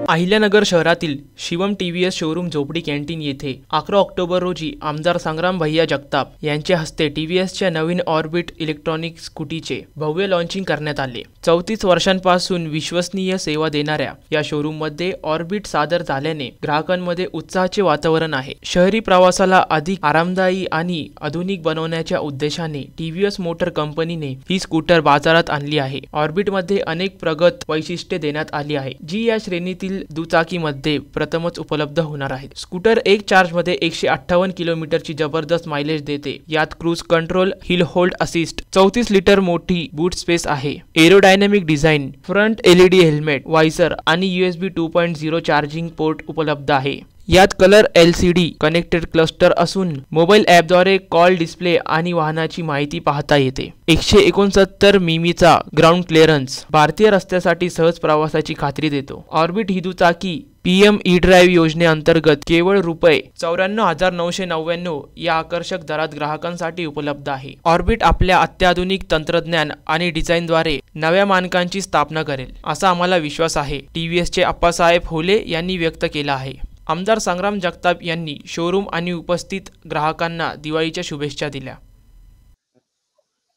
अहिल्यानगर शहरातील Shivam TVS showroom झोपडी canteen येथे 11 ऑक्टोबर रोजी आमदार संग्राम भैया जगताप यांच्या हस्ते टीव्हीएसच्या नवीन ऑर्बिट इलेक्ट्रॉनिक स्कूटीचे भव्य लॉन्चिंग करण्यात आले। 34 वर्षांपासून विश्वसनीय सेवा देणाऱ्या या शोरूममध्ये ऑर्बिट सादर झाल्याने ग्राहकांमध्ये उत्साहाचे वातावरण आहे। शहरी प्रवासाला अधिक आरामदायी आणि आधुनिक बनवण्याच्या उद्देशाने टीव्हीएस मोटर कंपनीने ही स्कूटर बाजारात आणली आहे। ऑर्बिटमध्ये अनेक प्रगत वैशिष्ट्ये देण्यात आली आहे, जी या श्रेणीतील दुचाकीमध्ये प्रथमच उपलब्ध होणार आहे। स्कूटर एक चार्जमध्ये 158 किलोमीटरची जबरदस्त मायलेज देते। यात cruise control, hill hold assist, 34 litre मोठी बूट स्पेस आहे। Aerodynamic design, front LED helmet, wiser आणि USB 2.0 चार्जिंग पोर्ट उपलब्ध आहे। यात कलर LCD कनेक्टेड क्लस्टर असून मोबाईल ॲपद्वारे कॉल डिस्प्ले आणि वाहनाची माहिती पाहता येते। 169 मिमीचा ग्राउंड क्लिअरन्स भारतीय रस्त्यासाठी सहज प्रवासाची खात्री देतो। ऑर्बिट ही दुचाकी PM ई-ड्राईव्ह योजनेअंतर्गत केवळ ₹94,999 या आकर्षक दरात ग्राहकांसाठी उपलब्ध आहे। ऑर्बिट आपल्या अत्याधुनिक तंत्रज्ञान आणि डिझाईनद्वारे नव्या मानकांची स्थापना करेल, असा आम्हाला विश्वास आहे, TVSचे अप्पासाहेब होले यांनी व्यक्त केला आहे। आमदार संग्राम जगताप यांनी शोरूम आणि उपस्थित ग्राहकांना दिवाळीच्या शुभेच्छा दिल्या।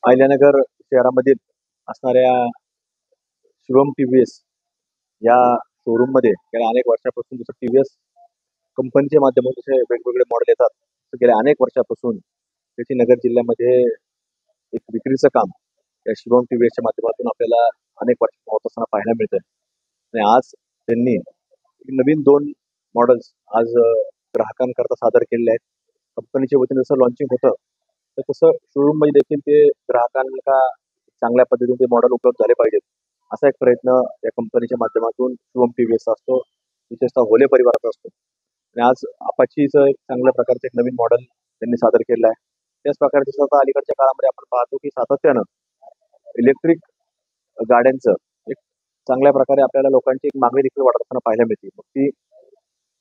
अहिल्यानगर शहरामधील असणाऱ्या शिवम TVS या शोरूम मध्ये गेल्या अनेक वर्षापासून जसं TVS कंपनीच्या माध्यमातून वेगवेगळे मॉडेल येतात, गेल्या अनेक वर्षापासून त्याची नगर जिल्ह्यामध्ये एक विक्रीचं काम या शिवम TVSच्या माध्यमातून आपल्याला अनेक वर्षांपासून होत असताना पाहायला मिळतं। आणि आज त्यांनी नवीन 2 मॉडेल्स आज ग्राहकांकरता सादर केलेले आहेत। कंपनीच्या वतीने जसं लॉन्चिंग होतं तर तसं शोरूम मध्ये देखील ते ग्राहकांना चांगल्या पद्धतीने ते मॉडेल उपलब्ध झाले पाहिजेत, असा एक प्रयत्न या कंपनीच्या माध्यमातून शिवम TVS असतो, विशेषतः होले परिवाराचा असतो। आणि आज अपाचीचं एक चांगल्या प्रकारचं एक नवीन मॉडेल त्यांनी सादर केलं आहे। त्याच प्रकारे जसं आता अलीकडच्या काळामध्ये आपण पाहतो की सातत्यानं इलेक्ट्रिक गाड्यांचं एक चांगल्या प्रकारे आपल्याला लोकांची एक मागणी देखील वाढत असताना पाहायला मिळते। मग ती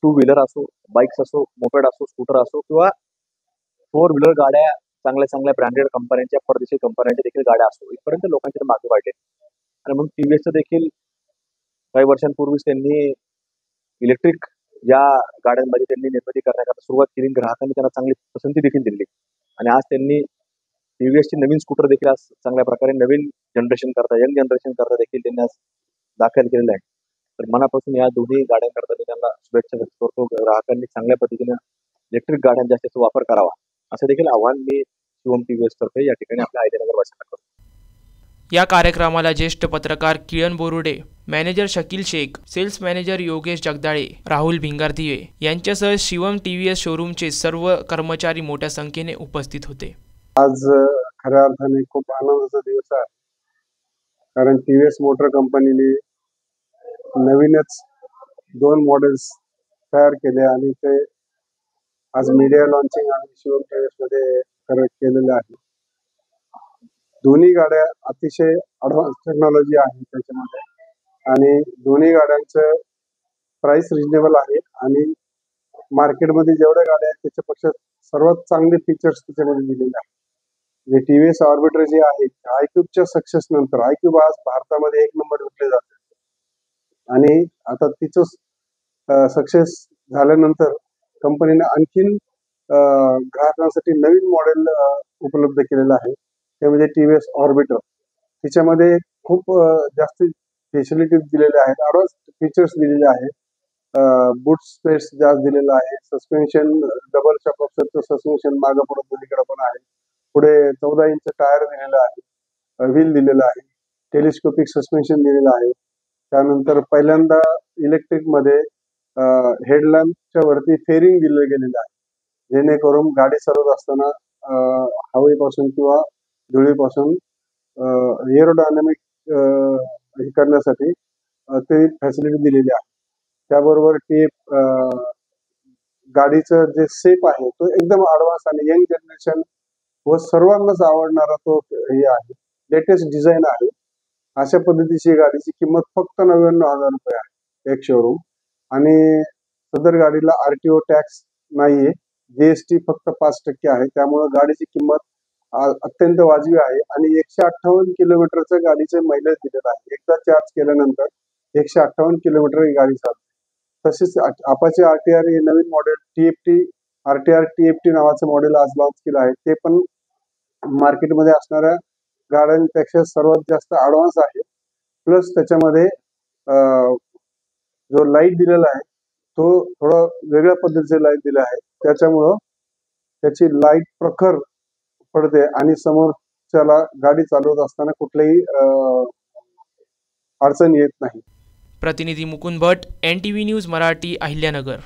2 व्हीलर असो, बाईक्स असो, मोपेड असो, स्कूटर असो किंवा 4 व्हीलर गाड्या चांगल्या ब्रँडेड कंपन्यांच्या, परदेशी कंपन्यांच्या देखील गाड्या असो, इथपर्यंत लोकांची मागणी वाढली। आणि म्हणून TVSचं देखील काही वर्षांपूर्वीच त्यांनी इलेक्ट्रिक या गाड्यांमध्ये त्यांनी निर्मिती करण्याकरता सुरुवात केली। ग्राहकांनी त्यांना चांगली पसंती देखील दिली आणि आज त्यांनी TVSची नवीन स्कूटर देखील आज चांगल्या प्रकारे नवीन जनरेशन करता, यंग जनरेशन करता देखील त्यांनी आज दाखल केलेलं आहे। तर मनापासून या दोन्ही गाड्यांकरता मी त्यांना शुभेच्छा व्यक्त करतो। ग्राहकांनी चांगल्या पद्धतीने इलेक्ट्रिक गाड्यांचा जास्तीचा वापर करावा, असं देखील आव्हान मी शिवम TVS तर्फे या ठिकाणी आपल्या अहिल्यानगर वासियांना करतो। या कार्यक्रमाला ज्येष्ठ पत्रकार Kiran Borude, manager Shakeel Shaikh, sales manager Yogesh Jagdale, Rahul Bhingardive यांच्यासह शिवम TVS शोरूमचे सर्व कर्मचारी मोठ्या संख्येने उपस्थित होते। आज खऱ्या अर्थाने खूप आनंदाचा दिवस आहे, कारण TVS मोटर कंपनीने नवीनच 2 मॉडेल्स तयार केले आणि ते आज मीडिया लॉन्चिंग आणि शिवम TVS मध्ये केलेले आहे। दोन्ही गाड्या अतिशय ॲडव्हान्स टेक्नॉलॉजी आहे त्याच्यामध्ये आणि दोन्ही गाड्यांचं प्राइस रिजनेबल आहे आणि मार्केटमध्ये जेवढ्या गाड्या आहेत त्याच्यापेक्षा सर्वात चांगले फीचर्स त्याच्यामध्ये दिलेले आहेत। जे TVS ऑर्बिटर जे आहे, iQubच्या सक्सेस नंतर iQub आज भारतामध्ये 1 नंबर विकले जाते आणि आता तिचं सक्सेस झाल्यानंतर कंपनीने आणखीन ग्राहकांसाठी नवीन मॉडेल उपलब्ध केलेलं आहे, ते म्हणजे TVS ऑर्बिटर। तिच्यामध्ये खूप जास्त फॅसिलिटीज दिलेल्या आहेत, ॲडव्हान्स फीचर्स दिलेले आहेत, बूट स्पेस जास्त दिलेला आहे, सस्पेन्शन डबल शॉक ऑब्झर्वरचं सस्पेन्शन मागं पुढे दोन्हीकडे पण आहे, पुढे 14 इंच टायर दिलेलं आहे, व्हील दिलेलं आहे, टेलिस्कोपिक सस्पेन्शन दिलेलं आहे। त्यानंतर पहिल्यांदा इलेक्ट्रिक मध्ये हेडलॅम्पच्या वरती फेरिंग दिलं गेलेलं आहे, जेणेकरून गाडी चालवत असताना हवेपासून किंवा धुळीपासून एरोडायनामिक हे करण्यासाठी ते फॅसिलिटी दिलेली आहे। त्याबरोबर ते गाडीचं जे शेप आहे तो एकदम ॲडव्हान्स आणि यंग जनरेशन व सर्वांनाच आवडणारा तो हे आहे, लेटेस्ट डिझाईन आहे। अशा पद्धतीची गाडीची किंमत फक्त ₹99,000 आहे एक शोरूम आणि सदर गाडीला RTO टॅक्स नाहीये, GST फक्त 5% आहे। त्यामुळे गाडीची किंमत अत्यंत वाजवी आहे आणि 158 किलोमीटरचं गाडीचे मायलेज दिलेलं आहे। एकदा चार्ज केल्यानंतर 158 किलोमीटर ही गाडी चालते। तसेच अपाचे RTR हे नवीन मॉडेल RTR TFT नावाचं मॉडेल आज लॉन्च केलं आहे. ते पण मार्केटमध्ये असणाऱ्या गाड्यांपेक्षा सर्वात जास्त ॲडव्हान्स आहे. प्लस त्याच्यामध्ये जो लाईट दिलेला आहे तो थोडा वेगळ्या पद्धतीचे लाईट दिला आहे. त्याच्यामुळं त्याची लाईट प्रखर पडते आणि समोरच्याला गाडी चालवत असताना कुठलीही अडचण येत नाही. प्रतिनिधी मुकुंद भट, NTV न्यूज मराठी, अहिल्यानगर.